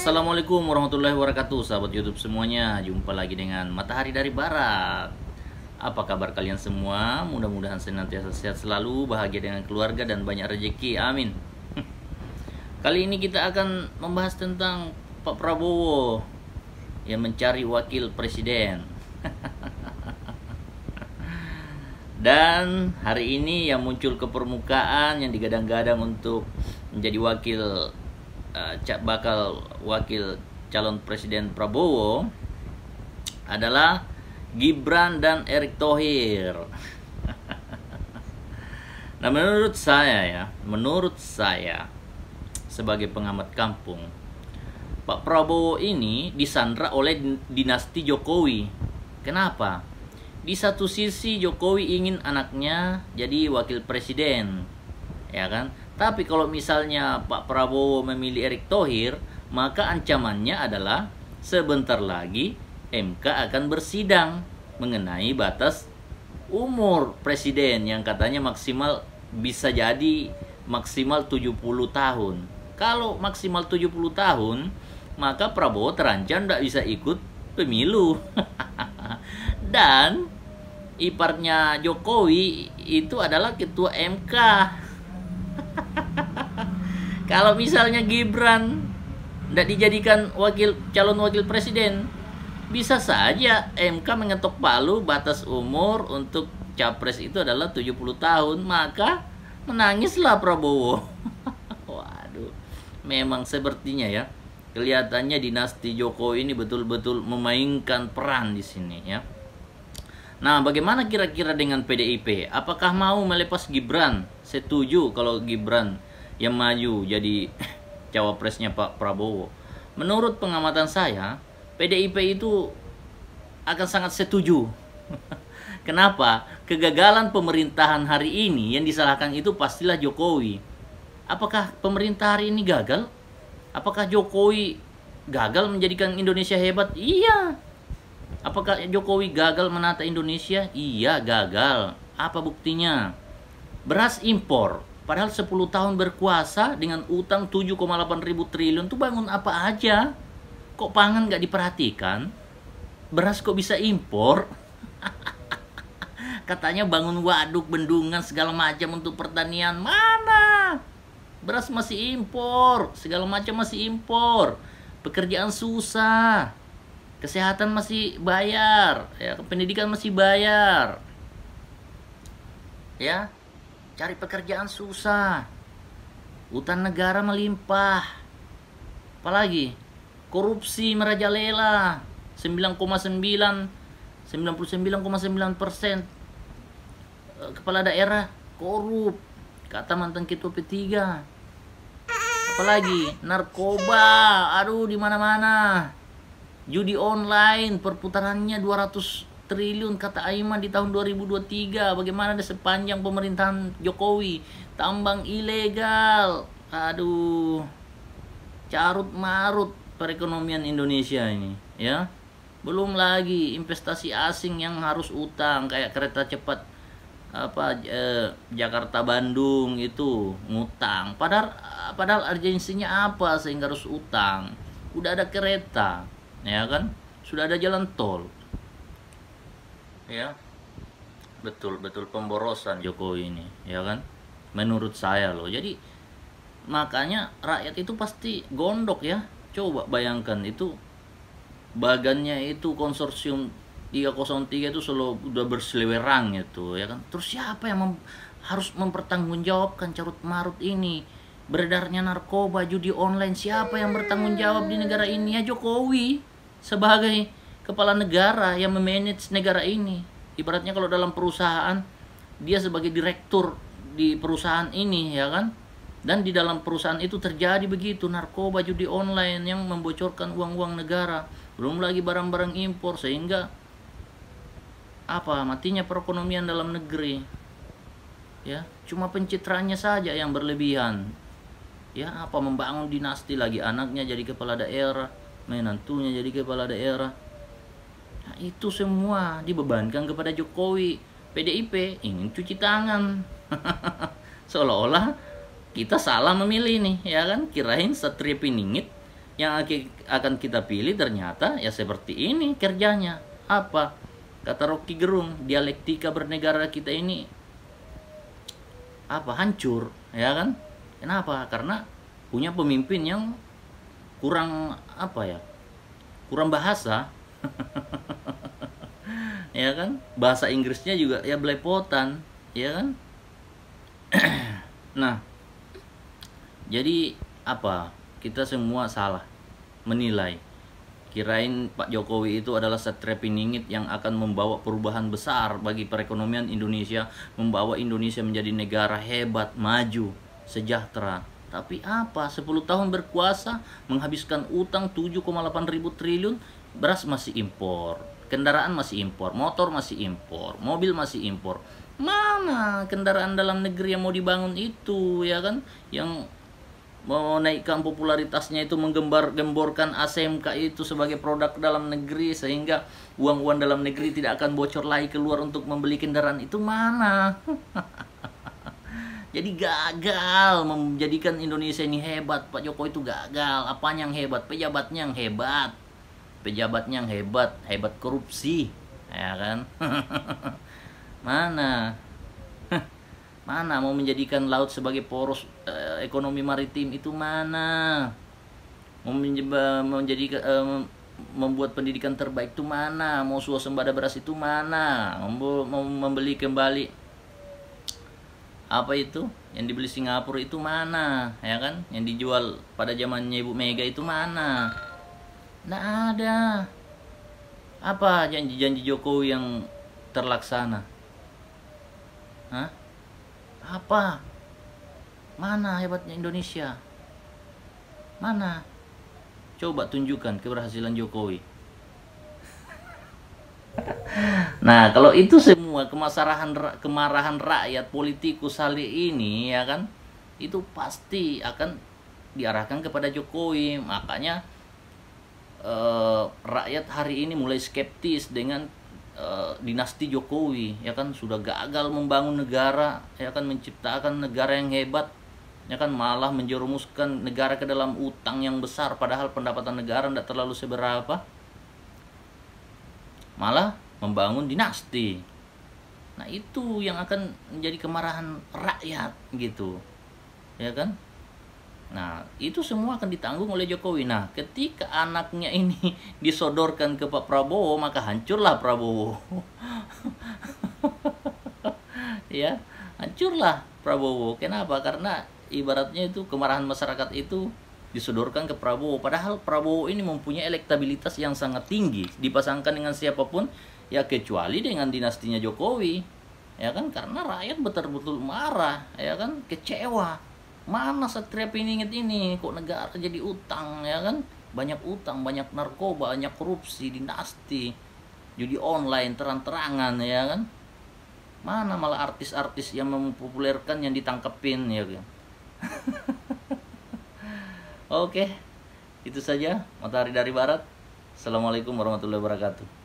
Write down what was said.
Assalamualaikum warahmatullahi wabarakatuh, sahabat YouTube semuanya. Jumpa lagi dengan Matahari dari Barat. Apa kabar kalian semua? Mudah-mudahan senantiasa sehat selalu, bahagia dengan keluarga dan banyak rezeki. Amin. Kali ini kita akan membahas tentang Pak Prabowo yang mencari wakil presiden. Dan hari ini yang muncul ke permukaan yang digadang-gadang untuk menjadi bakal wakil calon presiden Prabowo adalah Gibran dan Erick Thohir. Nah, menurut saya sebagai pengamat kampung, Pak Prabowo ini disandra oleh dinasti Jokowi. Kenapa? Di satu sisi Jokowi ingin anaknya jadi wakil presiden, ya kan? Tapi kalau misalnya Pak Prabowo memilih Erick Thohir, maka ancamannya adalah sebentar lagi MK akan bersidang mengenai batas umur presiden yang katanya bisa jadi maksimal 70 tahun. Kalau maksimal 70 tahun, maka Prabowo terancam tidak bisa ikut pemilu. Dan iparnya Jokowi itu adalah ketua MK. Kalau misalnya Gibran tidak dijadikan calon wakil presiden, bisa saja MK mengetok palu batas umur untuk capres itu adalah 70 tahun, maka menangislah Prabowo. Waduh, memang sepertinya ya, kelihatannya dinasti Jokowi ini betul-betul memainkan peran di sini ya. Nah, bagaimana kira-kira dengan PDIP? Apakah mau melepas Gibran? Setuju kalau Gibran yang maju jadi cawapresnya Pak Prabowo. Menurut pengamatan saya, PDIP itu akan sangat setuju. Kenapa? Kegagalan pemerintahan hari ini yang disalahkan itu pastilah Jokowi. Apakah pemerintah hari ini gagal? Apakah Jokowi gagal menjadikan Indonesia hebat? Iya. Apakah Jokowi gagal menata Indonesia? Iya, gagal. Apa buktinya? Beras impor. Padahal 10 tahun berkuasa dengan utang 7,8 ribu triliun tuh bangun apa aja? Kok pangan gak diperhatikan? Beras kok bisa impor? Katanya bangun waduk, bendungan, segala macam untuk pertanian. Mana? Beras masih impor, segala macam masih impor. Pekerjaan susah. Kesehatan masih bayar, ya, pendidikan masih bayar. Ya. Cari pekerjaan susah, utang negara melimpah, apalagi korupsi merajalela, 99,9% kepala daerah korup, kata mantan ketua P3. Apalagi narkoba, aduh di mana-mana, judi online perputarannya 200 triliun kata Aiman di tahun 2023. Bagaimana sepanjang pemerintahan Jokowi? Tambang ilegal. Aduh. Carut marut perekonomian Indonesia ini, ya. Belum lagi investasi asing yang harus utang kayak kereta cepat Jakarta Bandung itu ngutang. Padahal urgensinya apa sehingga harus utang? Udah ada kereta, ya kan? Sudah ada jalan tol. Ya, betul pemborosan Jokowi ini, ya kan? Menurut saya loh. Jadi makanya rakyat itu pasti gondok ya. Coba bayangkan itu bagannya itu konsorsium 303 itu selalu udah berseliwerang itu, ya kan? Terus siapa yang harus mempertanggungjawabkan carut marut ini? Beredarnya narkoba, judi online, siapa yang bertanggung jawab di negara ini? Ya Jokowi sebagai kepala negara yang memanage negara ini. Ibaratnya kalau dalam perusahaan, dia sebagai direktur di perusahaan ini, ya kan? Dan di dalam perusahaan itu terjadi begitu, narkoba, judi online yang membocorkan uang-uang negara. Belum lagi barang-barang impor, sehingga matinya perekonomian dalam negeri. Ya, cuma pencitraannya saja yang berlebihan. Ya, membangun dinasti lagi, anaknya jadi kepala daerah, menantunya jadi kepala daerah. Nah, itu semua dibebankan kepada Jokowi. PDIP ingin cuci tangan. Seolah-olah kita salah memilih nih, ya kan? Kirain Satria Piningit yang akan kita pilih ternyata ya seperti ini kerjanya. Apa kata Rocky Gerung, dialektika bernegara kita ini apa, hancur, ya kan? Kenapa? Karena punya pemimpin yang kurang apa ya, kurang bahasa. Ya kan, bahasa Inggrisnya juga ya belepotan, ya kan. Nah, jadi apa, kita semua salah menilai, kirain Pak Jokowi itu adalah satria piningit yang akan membawa perubahan besar bagi perekonomian Indonesia, membawa Indonesia menjadi negara hebat, maju, sejahtera. Tapi apa, 10 tahun berkuasa, menghabiskan utang 7,8 ribu triliun, beras masih impor, kendaraan masih impor, motor masih impor, mobil masih impor. Mana kendaraan dalam negeri yang mau dibangun itu, ya kan? Yang mau naikkan popularitasnya itu, menggemborkan ASMK itu sebagai produk dalam negeri, sehingga uang-uang dalam negeri tidak akan bocor lagi keluar untuk membeli kendaraan itu, mana? Jadi gagal menjadikan Indonesia ini hebat. Pak Jokowi itu gagal. Apanya yang hebat? Pejabatnya yang hebat. Pejabatnya yang hebat, hebat korupsi, ya kan? Mana? Mana mau menjadikan laut sebagai poros ekonomi maritim itu, mana? Mau menjadikan membuat pendidikan terbaik itu mana? Mau swasembada beras itu mana? Mau membeli kembali apa itu yang dibeli Singapura itu mana, ya kan? Yang dijual pada zamannya Ibu Mega itu mana? Nggak ada. Apa janji-janji Jokowi yang terlaksana? Hah? Apa? Mana hebatnya Indonesia? Mana? Coba tunjukkan keberhasilan Jokowi. Nah, kalau itu semua kemarahan rakyat, politikus hari ini, ya kan, itu pasti akan diarahkan kepada Jokowi. Makanya rakyat hari ini mulai skeptis dengan dinasti Jokowi, ya kan, sudah gagal membangun negara, ya kan, menciptakan negara yang hebat, ya kan, malah menjerumuskan negara ke dalam utang yang besar, padahal pendapatan negara tidak terlalu seberapa, malah membangun dinasti. Nah, itu yang akan menjadi kemarahan rakyat gitu, ya kan. Nah, itu semua akan ditanggung oleh Jokowi. Nah, ketika anaknya ini disodorkan ke Pak Prabowo, maka hancurlah Prabowo. Ya, hancurlah Prabowo. Kenapa? Karena ibaratnya itu kemarahan masyarakat itu disodorkan ke Prabowo. Padahal Prabowo ini mempunyai elektabilitas yang sangat tinggi, dipasangkan dengan siapapun, ya kecuali dengan dinastinya Jokowi. Ya kan? Karena rakyat betul-betul marah, ya kan? Kecewa. Mana satria piningit ini, kok negara jadi utang, ya kan? Banyak utang, banyak narkoba, banyak korupsi, dinasti, judi online terang-terangan, ya kan? Mana malah artis-artis yang mempopulerkan yang ditangkepin, ya kan? Oke, itu saja Matahari dari Barat. Assalamualaikum warahmatullahi wabarakatuh.